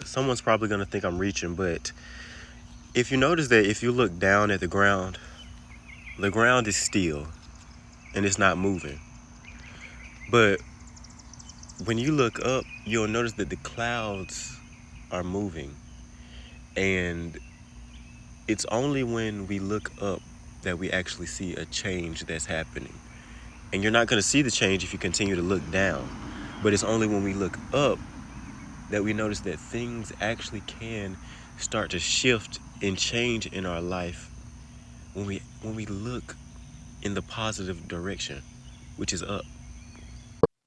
Someone's probably going to think I'm reaching, but if you notice that if you look down at the ground is still and it's not moving. But when you look up, you'll notice that the clouds are moving. And it's only when we look up that we actually see a change that's happening. And you're not going to see the change if you continue to look down. But it's only when we look up that we notice that things actually can start to shift and change in our life when we look in the positive direction, which is up.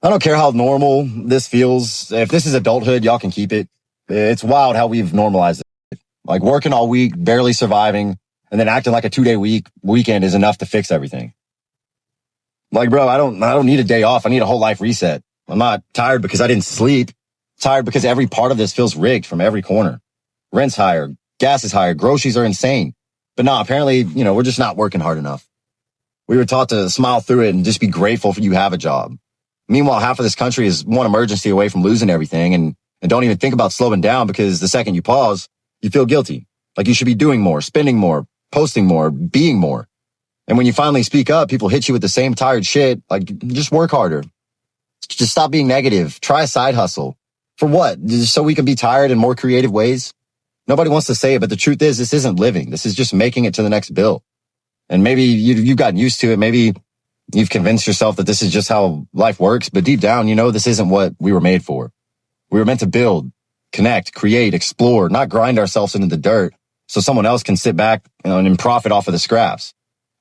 I don't care how normal this feels. If this is adulthood, y'all can keep it. It's wild how we've normalized it. Like working all week, barely surviving, and then acting like a 2-day weekend is enough to fix everything. Like, bro, I don't need a day off. I need a whole life reset. I'm not tired because I didn't sleep. I'm tired because every part of this feels rigged from every corner. Rent's higher, gas is higher, groceries are insane. But no, apparently, we're just not working hard enough. We were taught to smile through it and just be grateful for you have a job. Meanwhile, half of this country is one emergency away from losing everything and don't even think about slowing down because the second you pause, you feel guilty. Like you should be doing more, spending more, posting more, being more. And when you finally speak up, people hit you with the same tired shit. Like, just work harder. Just stop being negative. Try a side hustle. For what? Just so we can be tired in more creative ways? Nobody wants to say it, but the truth is this isn't living. This is just making it to the next bill. And maybe you've gotten used to it. Maybe you've convinced yourself that this is just how life works. But deep down, this isn't what we were made for. We were meant to build, connect, create, explore, not grind ourselves into the dirt so someone else can sit back and profit off of the scraps.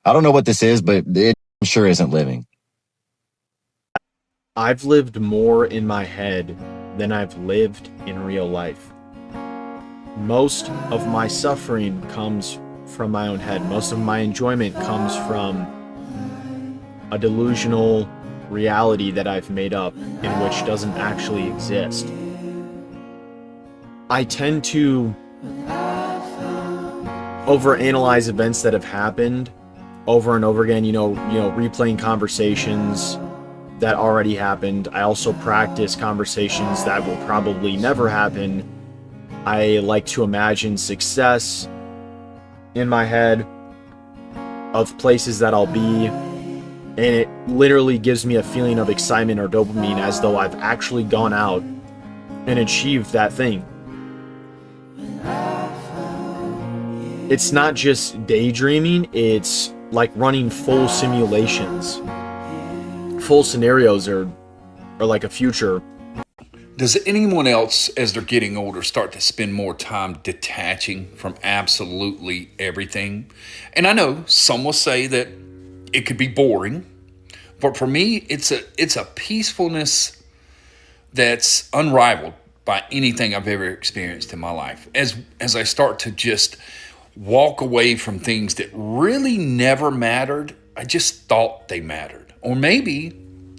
I don't know what this is, but it sure isn't living. I've lived more in my head than I've lived in real life. Most of my suffering comes from my own head. Most of my enjoyment comes from a delusional reality that I've made up and which doesn't actually exist. I tend to overanalyze events that have happened over and over again, replaying conversations that already happened. I also practice conversations that will probably never happen. I like to imagine success in my head of places that I'll be, and it literally gives me a feeling of excitement or dopamine as though I've actually gone out and achieved that thing. It's not just daydreaming, it's like running full simulations. Full scenarios are like a future. Does anyone else, as they're getting older, start to spend more time detaching from absolutely everything? And I know some will say that it could be boring, but for me, it's a peacefulness that's unrivaled by anything I've ever experienced in my life. As I start to just walk away from things that really never mattered, I just thought they mattered. Or maybe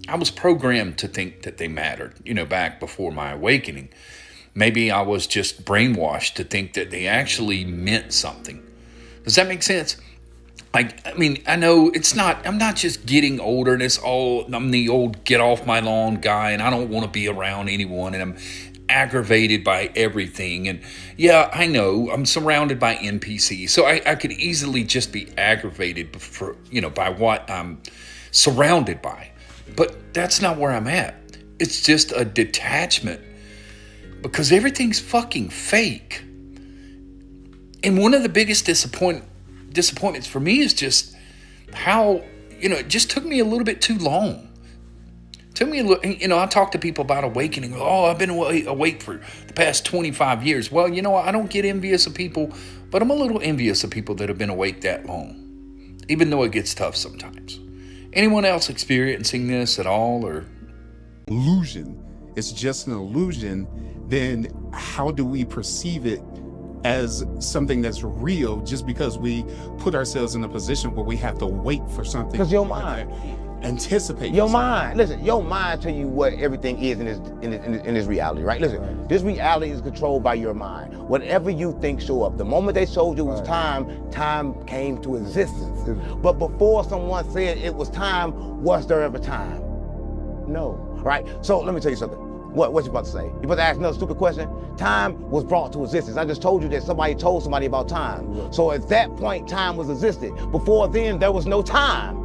I was programmed to think that they mattered, back before my awakening. Maybe I was just brainwashed to think that they actually meant something. Does that make sense? I know I'm not just getting older and I'm the old get off my lawn guy and I don't want to be around anyone and I'm aggravated by everything. And yeah, I know I'm surrounded by NPCs, so I could easily just be aggravated by what I'm surrounded by. But that's not where I'm at. It's just a detachment because everything's fucking fake. And one of the biggest disappointments for me is just how, it just took me a little bit too long. I talk to people about awakening. Oh, I've been awake for the past 25 years. Well, I don't get envious of people, but I'm a little envious of people that have been awake that long, even though it gets tough sometimes. Anyone else experiencing this at all, or? Illusion. It's just an illusion. Then how do we perceive it as something that's real just because we put ourselves in a position where we have to wait for something? Because your mind. Anticipate. Your mind. Listen, your mind tell you what everything is in this reality, right? Listen, this reality is controlled by your mind. Whatever you think show up. The moment they told you it was time came to existence. But before someone said it was time, was there ever time? No, right? So let me tell you something. What you about to say? You about to ask another stupid question? Time was brought to existence. I just told you that somebody told somebody about time. So at that point, time was existed. Before then, there was no time.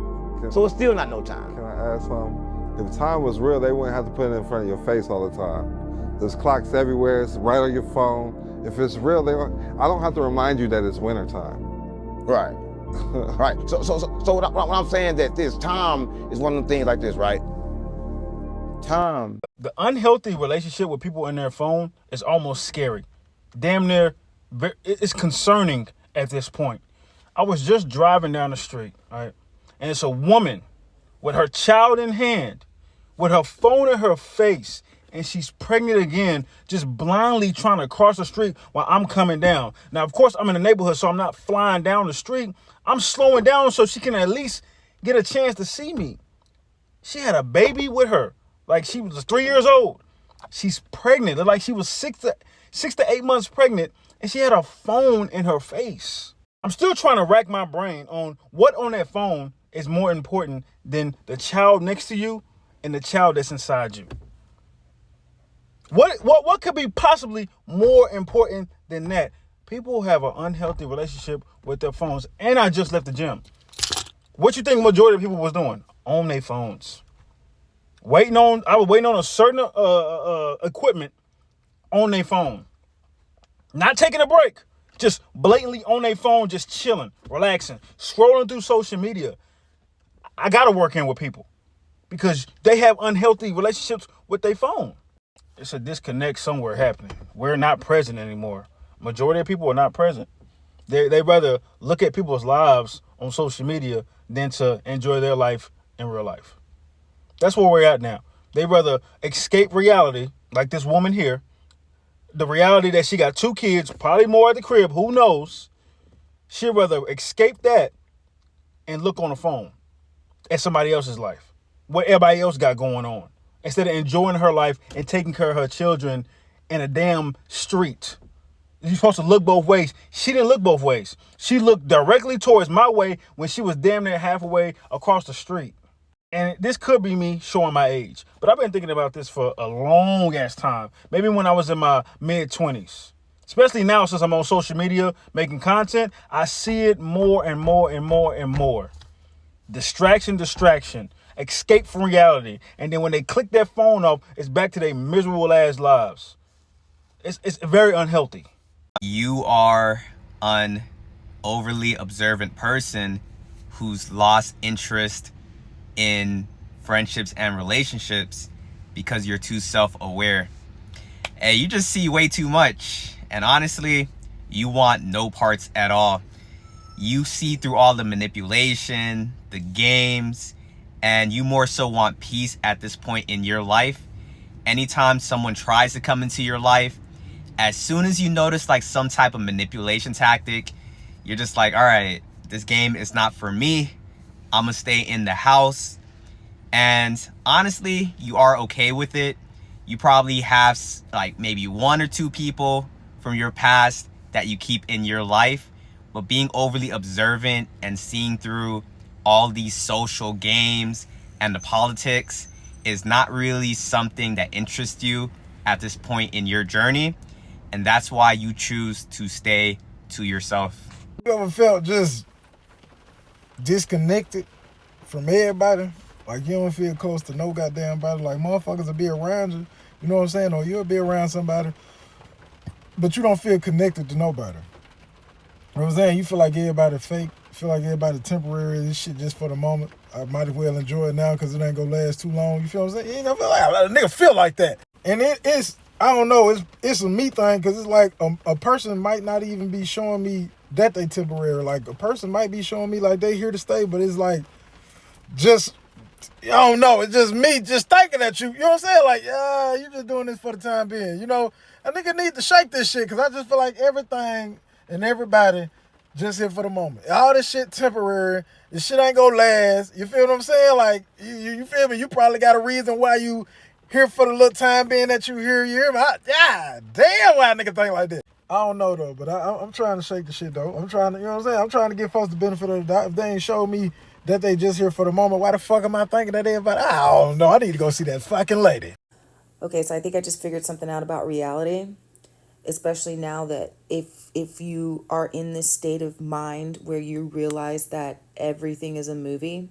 So it's still not no time. Can I ask something? If time was real, they wouldn't have to put it in front of your face all the time. There's clocks everywhere, it's right on your phone. If it's real, I don't have to remind you that it's wintertime. Right. Right. So what I'm saying that this time is one of the things like this, right? Time. The unhealthy relationship with people in their phone is almost scary. Damn near, it's concerning at this point. I was just driving down the street, right? And it's a woman with her child in hand, with her phone in her face, and she's pregnant again, just blindly trying to cross the street while I'm coming down. Now, of course, I'm in the neighborhood, so I'm not flying down the street. I'm slowing down so she can at least get a chance to see me. She had a baby with her, like she was 3 years old. She's pregnant, like she was 6 to 8 months pregnant, and she had a phone in her face. I'm still trying to rack my brain on what on that phone is more important than the child next to you and the child that's inside you. What could be possibly more important than that? People have an unhealthy relationship with their phones. And I just left the gym. What you think majority of people was doing? On their phones. I was waiting on a certain equipment on their phone. Not taking a break. Just blatantly on their phone, just chilling, relaxing, scrolling through social media. I got to work in with people because they have unhealthy relationships with their phone. It's a disconnect somewhere happening. We're not present anymore. Majority of people are not present. They rather look at people's lives on social media than to enjoy their life in real life. That's where we're at now. They rather escape reality, like this woman here, the reality that she got 2 kids, probably more at the crib, who knows. She'd rather escape that and look on the phone at somebody else's life, what everybody else got going on, instead of enjoying her life and taking care of her children in a damn street. You're supposed to look both ways. She didn't look both ways. She looked directly towards my way when she was damn near halfway across the street. And this could be me showing my age, but I've been thinking about this for a long ass time. Maybe when I was in my mid-20s. Especially now since I'm on social media making content, I see it more and more and more and more. Distraction. Escape from reality. And then when they click their phone off, it's back to their miserable ass lives. It's very unhealthy. You are an overly observant person who's lost interest in friendships and relationships because you're too self-aware. Hey, you just see way too much. And honestly, you want no parts at all. You see through all the manipulation, the games, and you more so want peace at this point in your life. Anytime someone tries to come into your life, as soon as you notice like some type of manipulation tactic, you're just like, all right, this game is not for me. I'm gonna stay in the house. And honestly, you are okay with it. You probably have like maybe 1 or 2 people from your past that you keep in your life, but being overly observant and seeing through all these social games and the politics is not really something that interests you at this point in your journey. And that's why you choose to stay to yourself. You ever felt just disconnected from everybody? Like you don't feel close to no goddamn body. Like motherfuckers will be around you, you know what I'm saying? Or you'll be around somebody, but you don't feel connected to nobody. You know what I'm saying? You feel like everybody fake, feel like everybody temporary, this shit just for the moment. I might as well enjoy it now because it ain't gonna last too long. You feel what I'm saying? You ain't gonna feel like a nigga feel like that. And it's, I don't know, it's a me thing because it's like a person might not even be showing me that they temporary. Like a person might be showing me like they here to stay, but it's like just, I don't know, it's just me just thinking at you. You know what I'm saying? Like, yeah, you just doing this for the time being. You know, a nigga need to shake this shit because I just feel like everything and everybody just here for the moment. All this shit temporary. This shit ain't gonna last. You feel what I'm saying? Like, you feel me? You probably got a reason why you here for the little time being that you here. You hear me? God damn, why a nigga think like that? I don't know though, but I'm trying to shake the shit though. I'm trying to, you know what I'm saying? I'm trying to give folks the benefit of the doubt. If they ain't showed me that they just here for the moment, why the fuck am I thinking that everybody? I don't know. I need to go see that fucking lady. Okay, so I think I just figured something out about reality, especially now that if you are in this state of mind where you realize that everything is a movie,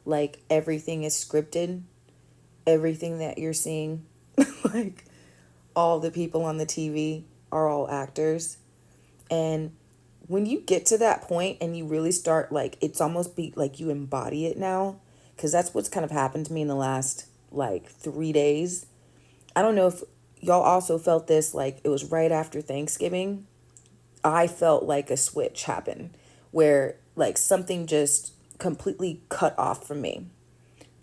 like everything is scripted, everything that you're seeing, like all the people on the TV are all actors. And when you get to that point and you really start, like, it's almost be like you embody it now, because that's what's kind of happened to me in the last like 3 days. I don't know if y'all also felt this, like it was right after Thanksgiving. I felt like a switch happened where like something just completely cut off from me.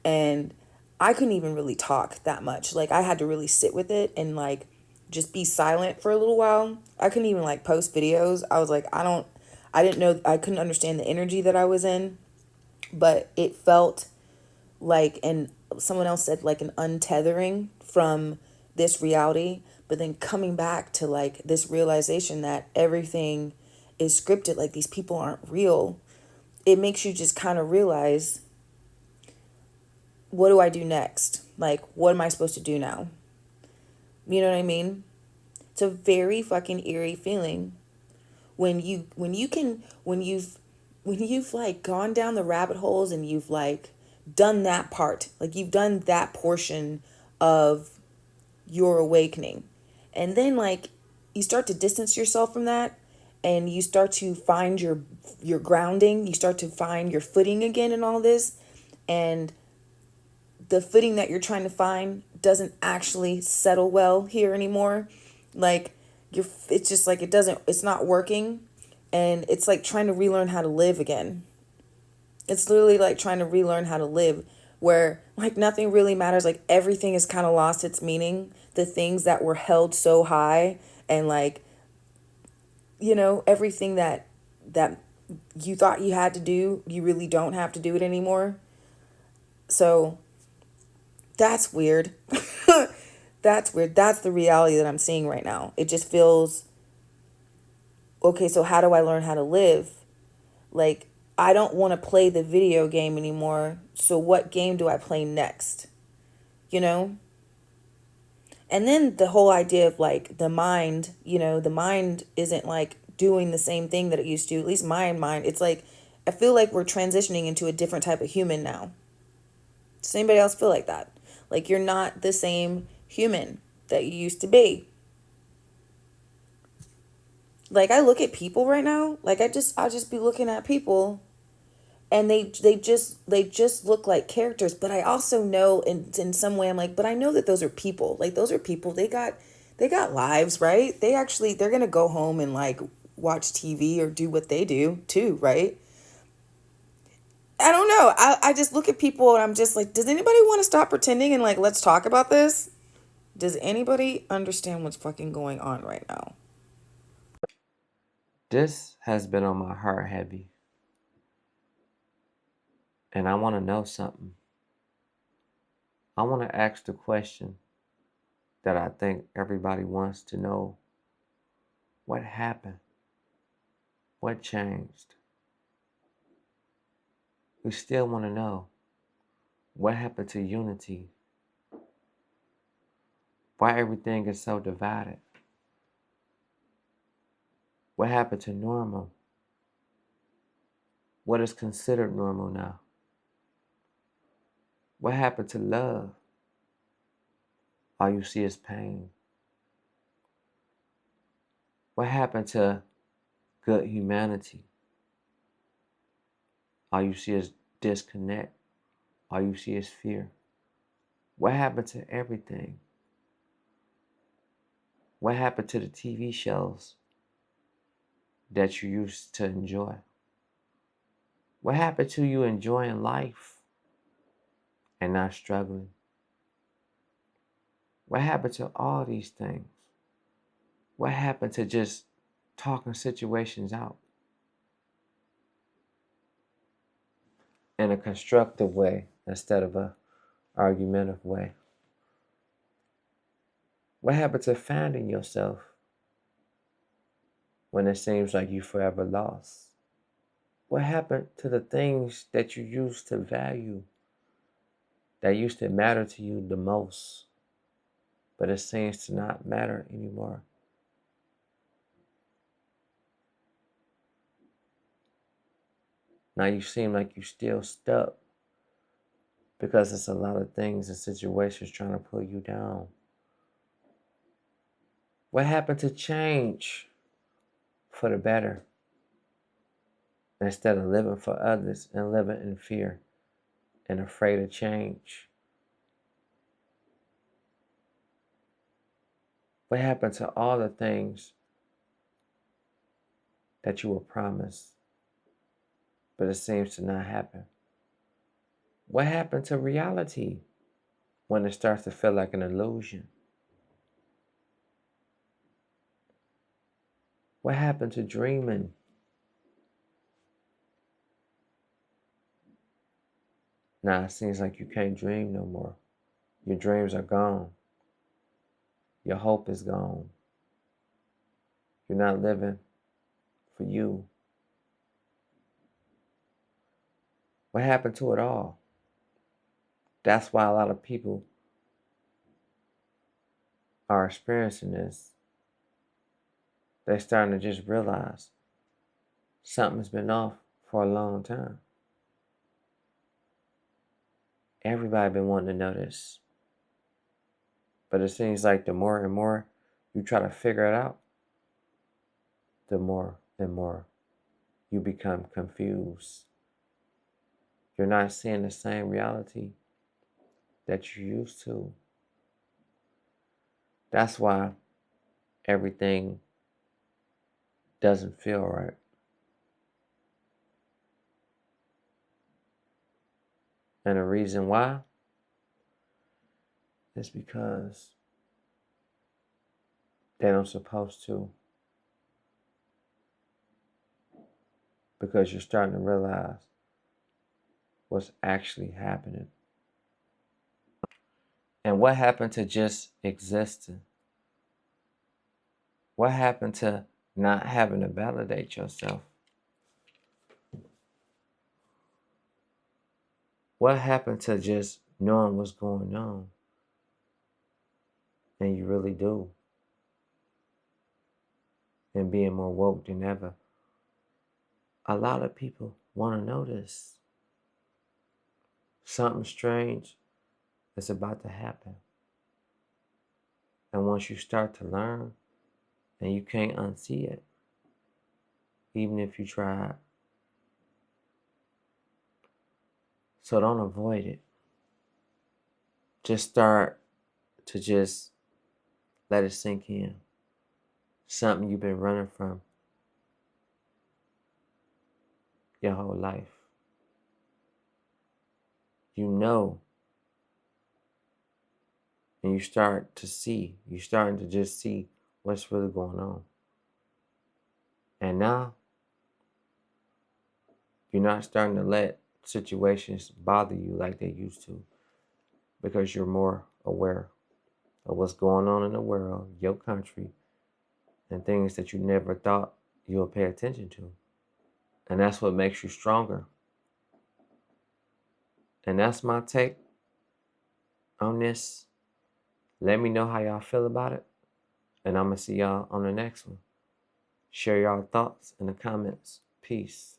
And I couldn't even really talk that much. Like I had to really sit with it and like just be silent for a little while. I couldn't even like post videos. I was like, I didn't know, I couldn't understand the energy that I was in, but it felt like, and someone else said like an untethering from this reality, but then coming back to like this realization that everything is scripted, like these people aren't real. It makes you just kind of realize, what do I do next? Like, what am I supposed to do now? You know what I mean? It's a very fucking eerie feeling when you've like gone down the rabbit holes and you've like done that part, like you've done that portion of your awakening. And then like you start to distance yourself from that and you start to find your grounding, you start to find your footing again in all this, and the footing that you're trying to find doesn't actually settle well here anymore. Like it's just like it's not working, and it's like trying to relearn how to live again. It's literally like trying to relearn how to live where like nothing really matters, like everything has kind of lost its meaning. The things that were held so high, and like, you know, everything that you thought you had to do, you really don't have to do it anymore. So that's weird. That's weird. That's the reality that I'm seeing right now. It just feels okay. So how do I learn how to live? Like, I don't want to play the video game anymore. So what game do I play next? You know? And then the whole idea of like the mind, you know, the mind isn't like doing the same thing that it used to. At least my mind, it's like I feel like we're transitioning into a different type of human now. Does anybody else feel like that? Like you're not the same human that you used to be. Like I look at people right now, like I'll just be looking at people, and they just look like characters, but I also know in some way I'm like, but I know that those are people. Like those are people. They got lives, right? They're going to go home and like watch TV or do what they do too, right? I don't know. I just look at people and I'm just like, does anybody want to stop pretending and like let's talk about this? Does anybody understand what's fucking going on right now? This has been on my heart heavy, and I want to know something. I want to ask the question that I think everybody wants to know. What happened? What changed? We still want to know. What happened to unity? Why everything is so divided? What happened to normal? What is considered normal now? What happened to love? All you see is pain. What happened to good humanity? All you see is disconnect. All you see is fear. What happened to everything? What happened to the TV shows that you used to enjoy? What happened to you enjoying life and not struggling? What happened to all these things? What happened to just talking situations out in a constructive way instead of a argumentative way? What happened to finding yourself when it seems like you forever lost? What happened to the things that you used to value, that used to matter to you the most? but it seems to not matter anymore. Now you seem like you're still stuck because it's a lot of things and situations trying to pull you down. What happened to change for the better instead of living for others and living in fear and afraid of change? What happened to all the things that you were promised, but it seems to not happen? What happened to reality when it starts to feel like an illusion? What happened to dreaming? Now it seems like you can't dream no more. Your dreams are gone. Your hope is gone. You're not living for you. What happened to it all? That's why a lot of people are experiencing this. They're starting to just realize something's been off for a long time. Everybody been wanting to know this. But it seems like the more and more you try to figure it out, the more and more you become confused. You're not seeing the same reality that you used to. That's why everything doesn't feel right. And the reason why is because they don't supposed to. Because you're starting to realize what's actually happening. And what happened to just existing? What happened to not having to validate yourself? What happened to just knowing what's going on? And you really do. And being more woke than ever. A lot of people want to know this. Something strange is about to happen. And once you start to learn, and you can't unsee it, even if you try. So don't avoid it. Just start to just let it sink in. Something you've been running from your whole life. You know. And you start to see. You're starting to just see what's really going on. And now, you're not starting to let situations bother you like they used to. Because you're more aware of what's going on in the world, your country, and things that you never thought you would pay attention to. And that's what makes you stronger. And that's my take on this. Let me know how y'all feel about it. And I'm going to see y'all on the next one. Share y'all thoughts in the comments. Peace.